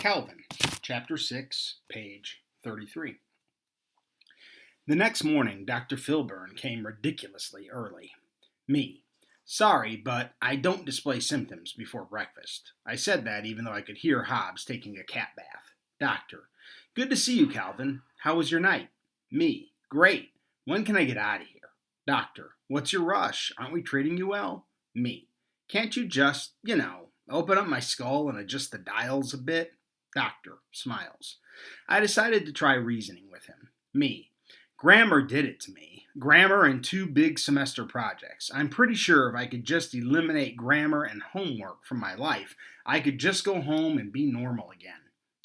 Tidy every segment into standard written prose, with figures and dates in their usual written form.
Calvin, Chapter 6, page 33. The next morning, Dr. Filburn came ridiculously early. Me. Sorry, but I don't display symptoms before breakfast. I said that even though I could hear Hobbs taking a cat bath. Doctor. Good to see you, Calvin. How was your night? Me. Great. When can I get out of here? Doctor. What's your rush? Aren't we treating you well? Me. Can't you just, open up my skull and adjust the dials a bit? Doctor smiles. I decided to try reasoning with him. Me. Grammar did it to me. Grammar and 2 big semester projects. I'm pretty sure if I could just eliminate grammar and homework from my life, I could just go home and be normal again.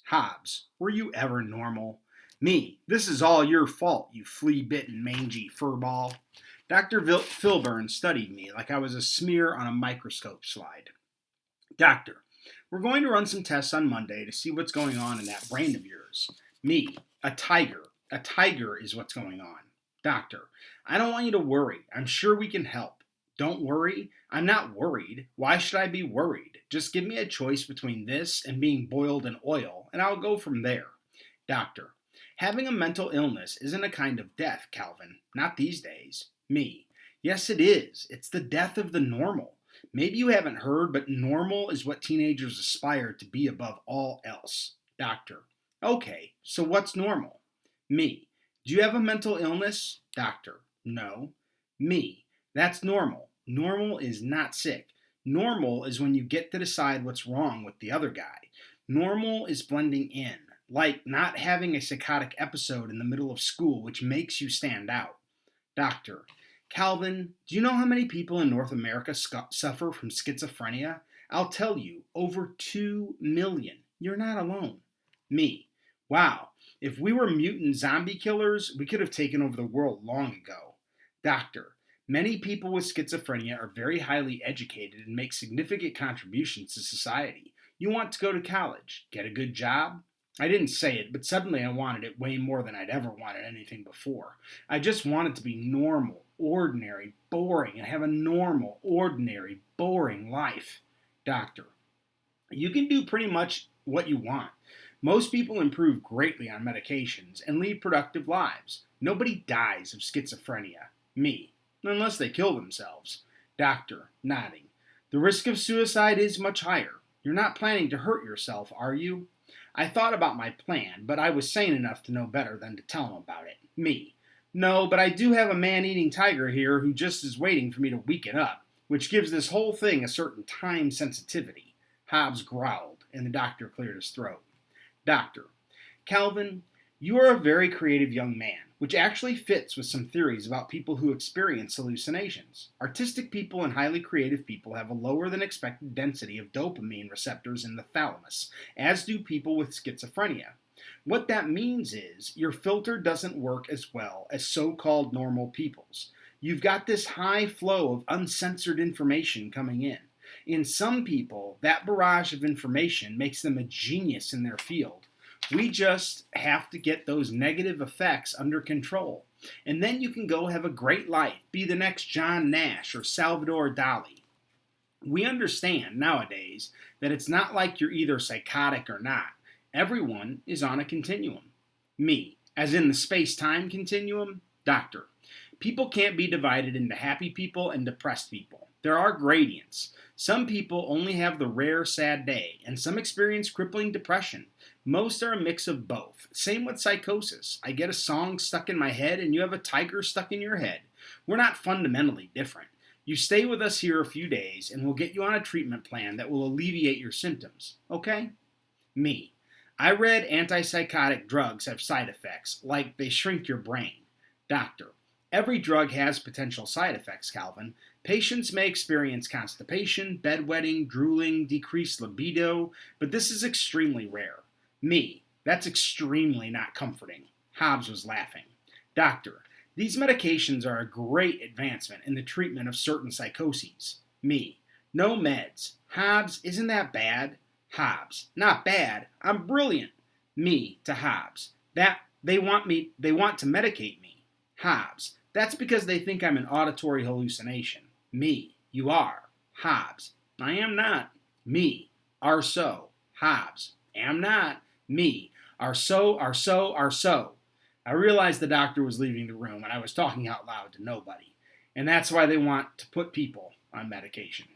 Hobbs. Were you ever normal? Me. This is all your fault, you flea-bitten, mangy furball. Dr. Filburn studied me like I was a smear on a microscope slide. Doctor. We're going to run some tests on Monday to see what's going on in that brain of yours. Me. A tiger. A tiger is what's going on. Doctor. I don't want you to worry. I'm sure we can help. Don't worry. I'm not worried. Why should I be worried? Just give me a choice between this and being boiled in oil, and I'll go from there. Doctor. Having a mental illness isn't a kind of death, Calvin. Not these days. Me. Yes, it is. It's the death of the normal. Maybe you haven't heard, but normal is what teenagers aspire to be above all else. Doctor. Okay, so what's normal? Me. Do you have a mental illness? Doctor. No. Me. That's normal. Normal is not sick. Normal is when you get to decide what's wrong with the other guy. Normal is blending in, like not having a psychotic episode in the middle of school which makes you stand out. Doctor. Calvin, do you know how many people in North America suffer from schizophrenia? I'll tell you, over 2 million. You're not alone. Me. Wow, if we were mutant zombie killers, we could have taken over the world long ago. Doctor. Many people with schizophrenia are very highly educated and make significant contributions to society. You want to go to college, get a good job? I didn't say it, but suddenly I wanted it way more than I'd ever wanted anything before. I just wanted to be normal, ordinary, boring, and have a normal, ordinary, boring life. Doctor. You can do pretty much what you want. Most people improve greatly on medications and lead productive lives. Nobody dies of schizophrenia. Me. Unless they kill themselves. Doctor. Nodding. The risk of suicide is much higher. You're not planning to hurt yourself, are you? I thought about my plan, but I was sane enough to know better than to tell him about it. Me. No, but I do have a man-eating tiger here who just is waiting for me to weaken up, which gives this whole thing a certain time sensitivity. Hobbs growled, and the doctor cleared his throat. Doctor. Calvin, you are a very creative young man, which actually fits with some theories about people who experience hallucinations. Artistic people and highly creative people have a lower than expected density of dopamine receptors in the thalamus, as do people with schizophrenia. What that means is your filter doesn't work as well as so-called normal people's. You've got this high flow of uncensored information coming in. In some people, that barrage of information makes them a genius in their field. We just have to get those negative effects under control. And then you can go have a great life, be the next John Nash or Salvador Dali. We understand nowadays that it's not like you're either psychotic or not. Everyone is on a continuum. Me, as in the space-time continuum? Doctor. People can't be divided into happy people and depressed people. There are gradients. Some people only have the rare sad day, and some experience crippling depression. Most are a mix of both. Same with psychosis. I get a song stuck in my head, and you have a tiger stuck in your head. We're not fundamentally different. You stay with us here a few days, and we'll get you on a treatment plan that will alleviate your symptoms. Okay? Me. I read antipsychotic drugs have side effects, like they shrink your brain. Doctor. Every drug has potential side effects, Calvin. Patients may experience constipation, bedwetting, drooling, decreased libido, but this is extremely rare. Me. That's extremely not comforting. Hobbs was laughing. Doctor. These medications are a great advancement in the treatment of certain psychoses. Me. No meds. Hobbs, isn't that bad? Hobbs. Not bad. I'm brilliant. Me to Hobbs. They want to medicate me. Hobbs. That's because they think I'm an auditory hallucination. Me. You are. Hobbs. I am not. Me. Are so. Hobbs. Am not. Me. Are so. I realized the doctor was leaving the room and I was talking out loud to nobody. And that's why they want to put people on medication.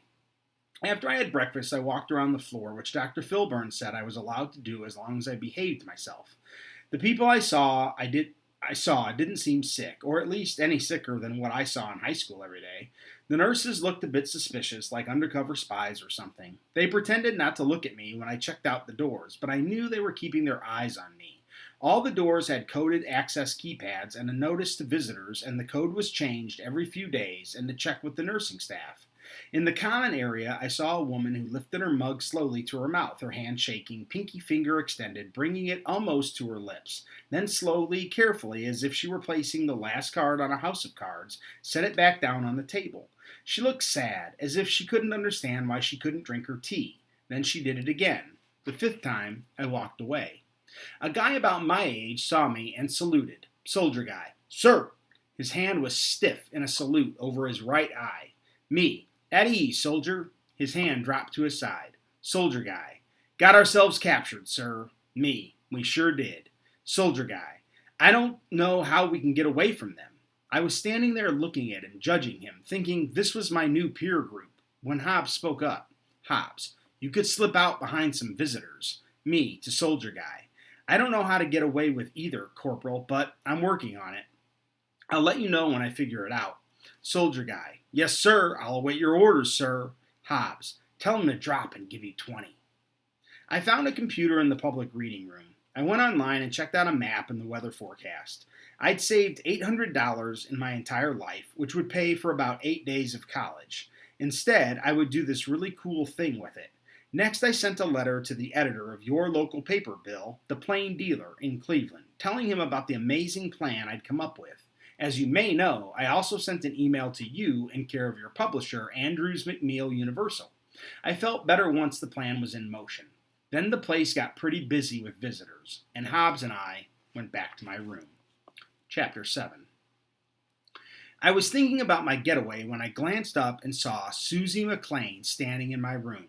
After I had breakfast, I walked around the floor, which Dr. Filburn said I was allowed to do as long as I behaved myself. The people I saw didn't seem sick, or at least any sicker than what I saw in high school every day. The nurses looked a bit suspicious, like undercover spies or something. They pretended not to look at me when I checked out the doors, but I knew they were keeping their eyes on me. All the doors had coded access keypads and a notice to visitors, and the code was changed every few days and to check with the nursing staff. In the common area, I saw a woman who lifted her mug slowly to her mouth, her hand shaking, pinky finger extended, bringing it almost to her lips. Then slowly, carefully, as if she were placing the last card on a house of cards, set it back down on the table. She looked sad, as if she couldn't understand why she couldn't drink her tea. Then she did it again. The fifth time, I walked away. A guy about my age saw me and saluted. Soldier guy. Sir! His hand was stiff in a salute over his right eye. Me. At ease, soldier. His hand dropped to his side. Soldier guy. Got ourselves captured, sir. Me. We sure did. Soldier guy. I don't know how we can get away from them. I was standing there looking at him, judging him, thinking this was my new peer group, when Hobbs spoke up. Hobbs. You could slip out behind some visitors. Me to soldier guy. I don't know how to get away with either, Corporal, but I'm working on it. I'll let you know when I figure it out. Soldier guy. Yes, sir. I'll await your orders, sir. Hobbs. Tell him to drop and give you 20. I found a computer in the public reading room. I went online and checked out a map and the weather forecast. I'd saved $800 in my entire life, which would pay for about 8 days of college. Instead, I would do this really cool thing with it. Next, I sent a letter to the editor of your local paper, Bill, the Plain Dealer in Cleveland, telling him about the amazing plan I'd come up with. As you may know, I also sent an email to you in care of your publisher, Andrews McMeel Universal. I felt better once the plan was in motion. Then the place got pretty busy with visitors, and Hobbs and I went back to my room. Chapter 7. I was thinking about my getaway when I glanced up and saw Susie McLean standing in my room.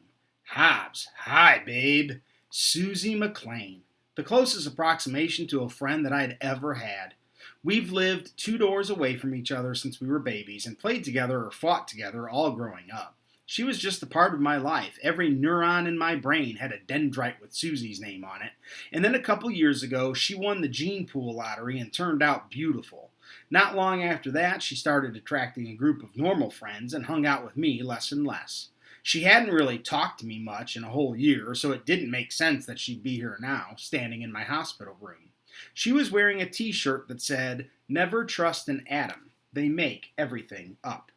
Hobbs, hi, babe. Susie McLean, the closest approximation to a friend that I'd ever had. We've lived 2 doors away from each other since we were babies and played together or fought together all growing up. She was just a part of my life. Every neuron in my brain had a dendrite with Susie's name on it. And then a couple years ago, she won the gene pool lottery and turned out beautiful. Not long after that, she started attracting a group of normal friends and hung out with me less and less. She hadn't really talked to me much in a whole year, so it didn't make sense that she'd be here now, standing in my hospital room. She was wearing a t-shirt that said, "Never trust an atom. They make everything up."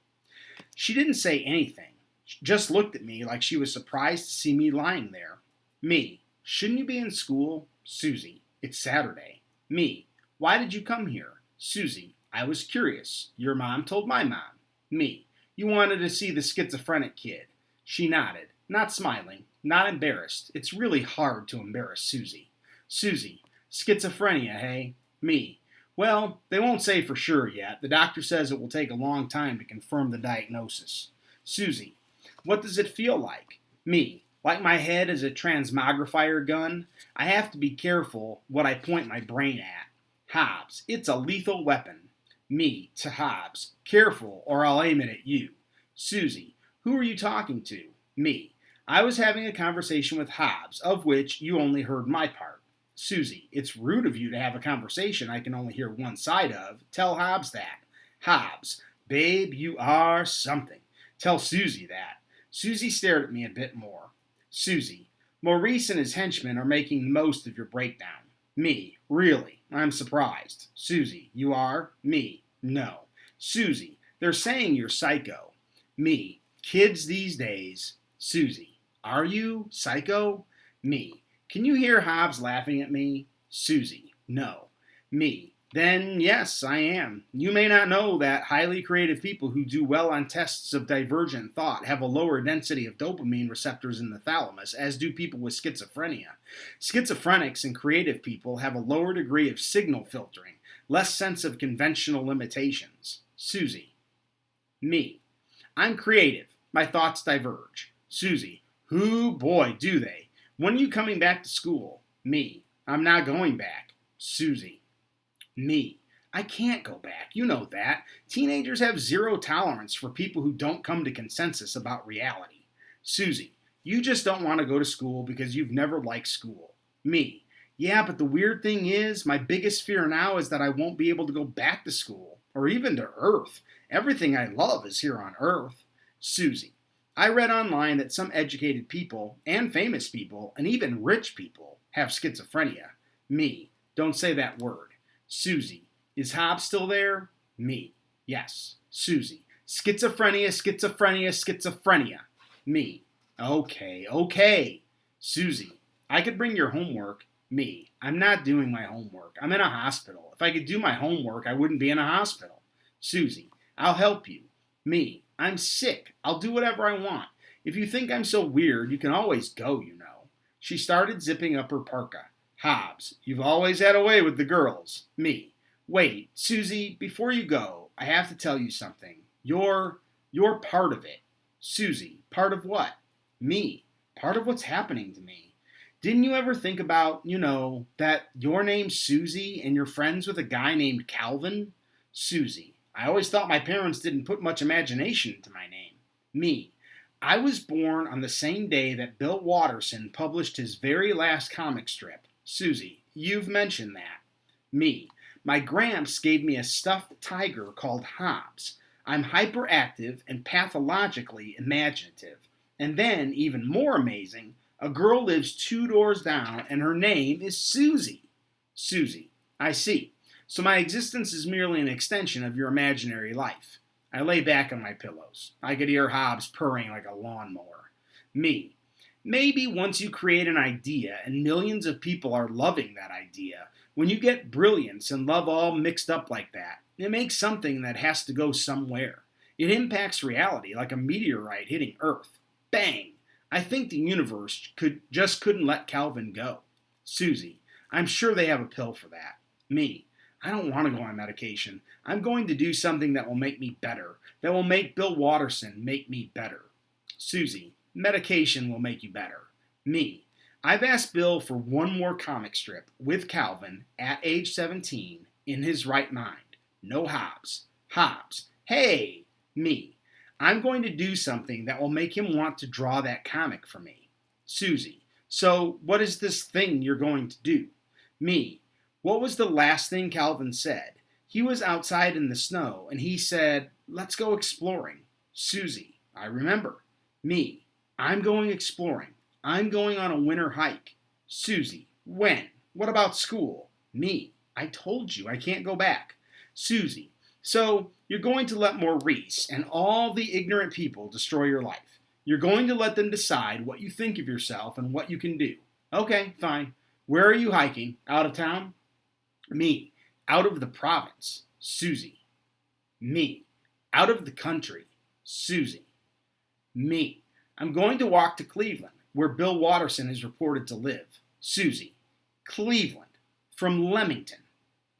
She didn't say anything. She just looked at me like she was surprised to see me lying there. Me. Shouldn't you be in school? Susie. It's Saturday. Me. Why did you come here? Susie. I was curious. Your mom told my mom. Me. You wanted to see the schizophrenic kid. She nodded, not smiling, not embarrassed. It's really hard to embarrass Susie. Susie. Schizophrenia, hey? Me. Well, they won't say for sure yet. The doctor says it will take a long time to confirm the diagnosis. Susie. What does it feel like? Me. Like my head is a transmogrifier gun? I have to be careful what I point my brain at. Hobbs. It's a lethal weapon. Me to Hobbs. Careful or I'll aim it at you. Susie. Who are you talking to? Me. I was having a conversation with Hobbs, of which you only heard my part. Susie. It's rude of you to have a conversation I can only hear one side of. Tell Hobbs that. Hobbs. Babe, you are something. Tell Susie that. Susie stared at me a bit more. Susie. Maurice and his henchmen are making the most of your breakdown. Me. Really? I'm surprised. Susie. You are? Me. No. Susie. They're saying you're psycho. Me. Kids these days. Susie. Are you psycho? Me. Can you hear Hobbs laughing at me? Susie. No. Me. Then, yes, I am. You may not know that highly creative people who do well on tests of divergent thought have a lower density of dopamine receptors in the thalamus, as do people with schizophrenia. Schizophrenics and creative people have a lower degree of signal filtering, less sense of conventional limitations. Susie. Me. I'm creative. My thoughts diverge. Susie. Who, boy, do they. When are you coming back to school? Me. I'm not going back. Susie. Me. I can't go back. You know that. Teenagers have zero tolerance for people who don't come to consensus about reality. Susie. You just don't want to go to school because you've never liked school. Me. Yeah, but the weird thing is, my biggest fear now is that I won't be able to go back to school, or even to Earth. Everything I love is here on Earth. Susie. I read online that some educated people, and famous people, and even rich people, have schizophrenia. Me. Don't say that word. Susie. Is Hobbs still there? Me. Yes. Susie. Schizophrenia, schizophrenia, schizophrenia. Me. Okay. Susie. I could bring your homework. Me. I'm not doing my homework. I'm in a hospital. If I could do my homework, I wouldn't be in a hospital. Susie. I'll help you. Me. I'm sick. I'll do whatever I want. If you think I'm so weird, you can always go, you know. She started zipping up her parka. Hobbs. You've always had a way with the girls. Me. Wait, Susie, before you go, I have to tell you something. You're part of it. Susie, part of what? Me. Part of what's happening to me. Didn't you ever think about, that your name's Susie and you're friends with a guy named Calvin? Susie, I always thought my parents didn't put much imagination into my name. Me. I was born on the same day that Bill Watterson published his very last comic strip. Susie, you've mentioned that. Me. My Gramps gave me a stuffed tiger called Hobbs. I'm hyperactive and pathologically imaginative. And then, even more amazing, a girl lives 2 doors down and her name is Susie. Susie. I see. So my existence is merely an extension of your imaginary life. I lay back on my pillows. I could hear Hobbs purring like a lawnmower. Me. Maybe once you create an idea and millions of people are loving that idea, when you get brilliance and love all mixed up like that, it makes something that has to go somewhere. It impacts reality like a meteorite hitting Earth. Bang! I think the universe couldn't let Calvin go. Susie, I'm sure they have a pill for that. Me, I don't want to go on medication. I'm going to do something that will make me better, that will make Bill Watterson make me better. Susie, medication will make you better. Me, I've asked Bill for one more comic strip with Calvin at age 17 in his right mind. No Hobbs. Hobbs. Hey! Me. I'm going to do something that will make him want to draw that comic for me. Susie. So, what is this thing you're going to do? Me. What was the last thing Calvin said? He was outside in the snow and he said, let's go exploring. Susie. I remember. Me. I'm going exploring. I'm going on a winter hike. Susie. When? What about school? Me. I told you I can't go back. Susie. So, you're going to let Maurice and all the ignorant people destroy your life. You're going to let them decide what you think of yourself and what you can do. Okay, fine. Where are you hiking? Out of town? Me. Out of the province. Susie. Me. Out of the country. Susie. Me. I'm going to walk to Cleveland, where Bill Watterson is reported to live. Susie. Cleveland. From Leamington.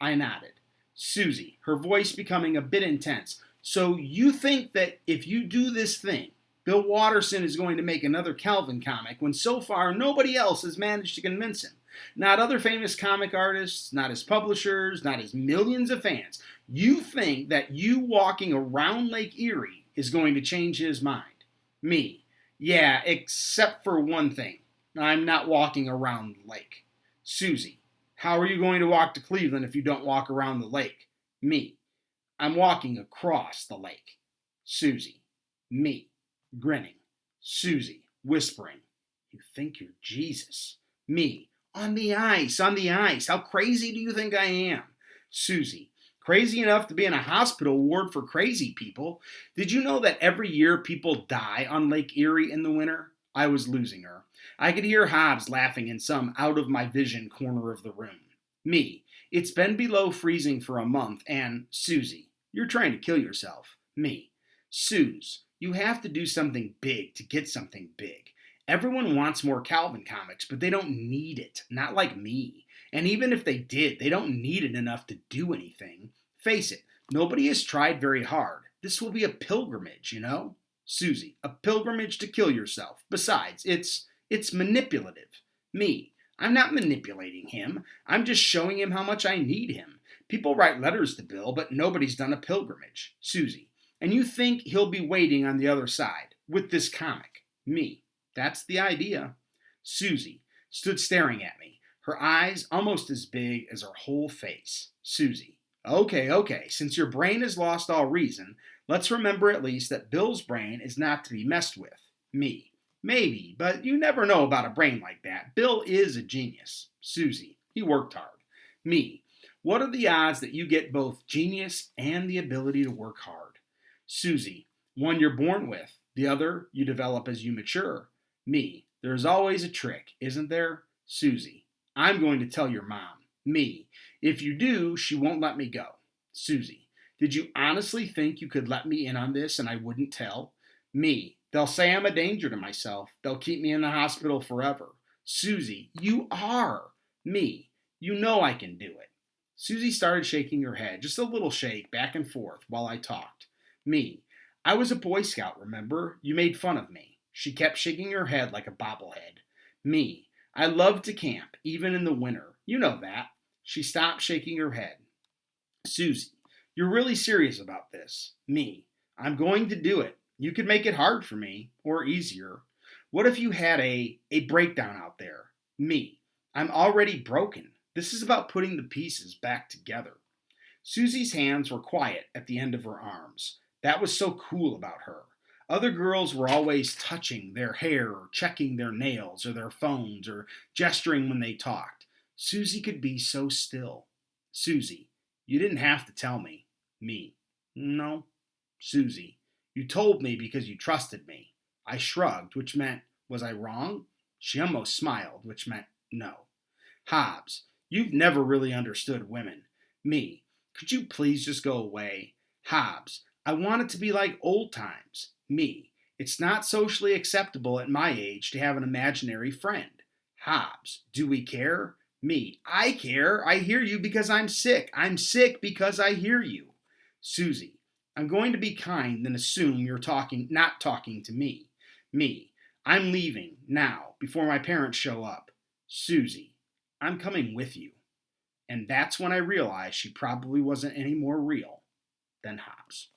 I nodded. Susie, her voice becoming a bit intense. So you think that if you do this thing, Bill Watterson is going to make another Calvin comic when so far nobody else has managed to convince him? Not other famous comic artists, not his publishers, not his millions of fans. You think that you walking around Lake Erie is going to change his mind? Me. Yeah, except for one thing. I'm not walking around the lake. Susie. How are you going to walk to Cleveland if you don't walk around the lake? Me. I'm walking across the lake. Susie. Me. Grinning. Susie. Whispering. You think you're Jesus. Me. On the ice, on the ice. How crazy do you think I am? Susie. Crazy enough to be in a hospital ward for crazy people. Did you know that every year people die on Lake Erie in the winter? I was losing her. I could hear Hobbs laughing in some out-of-my-vision corner of the room. Me. It's been below freezing for a month, and Susie. You're trying to kill yourself. Me. Suze, you have to do something big to get something big. Everyone wants more Calvin comics, but they don't need it. Not like me. And even if they did, they don't need it enough to do anything. Face it, nobody has tried very hard. This will be a pilgrimage, you know? Susie, a pilgrimage to kill yourself. Besides, it's manipulative. Me. I'm not manipulating him. I'm just showing him how much I need him. People write letters to Bill, but nobody's done a pilgrimage. Susie. And you think he'll be waiting on the other side with this comic? Me. That's the idea. Susie stood staring at me, her eyes almost as big as her whole face. Susie. Okay, since your brain has lost all reason, let's remember at least that Bill's brain is not to be messed with. Me. Maybe, but you never know about a brain like that. Bill is a genius. Susie. He worked hard. Me. What are the odds that you get both genius and the ability to work hard? Susie. One you're born with, the other you develop as you mature. Me. There's always a trick, isn't there? Susie. I'm going to tell your mom. Me. If you do, she won't let me go. Susie. Did you honestly think you could let me in on this and I wouldn't tell? Me. They'll say I'm a danger to myself. They'll keep me in the hospital forever. Susie. You are. Me. You know I can do it. Susie started shaking her head, just a little shake, back and forth, while I talked. Me. I was a Boy Scout, remember? You made fun of me. She kept shaking her head like a bobblehead. Me. I loved to camp, even in the winter. You know that. She stopped shaking her head. Susie. You're really serious about this. Me. I'm going to do it. You could make it hard for me, or easier. What if you had a breakdown out there? Me. I'm already broken. This is about putting the pieces back together. Susie's hands were quiet at the end of her arms. That was so cool about her. Other girls were always touching their hair or checking their nails or their phones or gesturing when they talked. Susie could be so still. Susie. You didn't have to tell me. Me. No. Susie. You told me because you trusted me. I shrugged, which meant, was I wrong? She almost smiled, which meant no. Hobbs. You've never really understood women. Me. Could you please just go away? Hobbs. I want it to be like old times. Me. It's not socially acceptable at my age to have an imaginary friend. Hobbs. Do we care? Me. I care. I hear you because I'm sick. I'm sick because I hear you. Susie. I'm going to be kind and assume you're not talking to me. Me. I'm leaving now before my parents show up. Susie. I'm coming with you. And that's when I realized she probably wasn't any more real than Hobbs.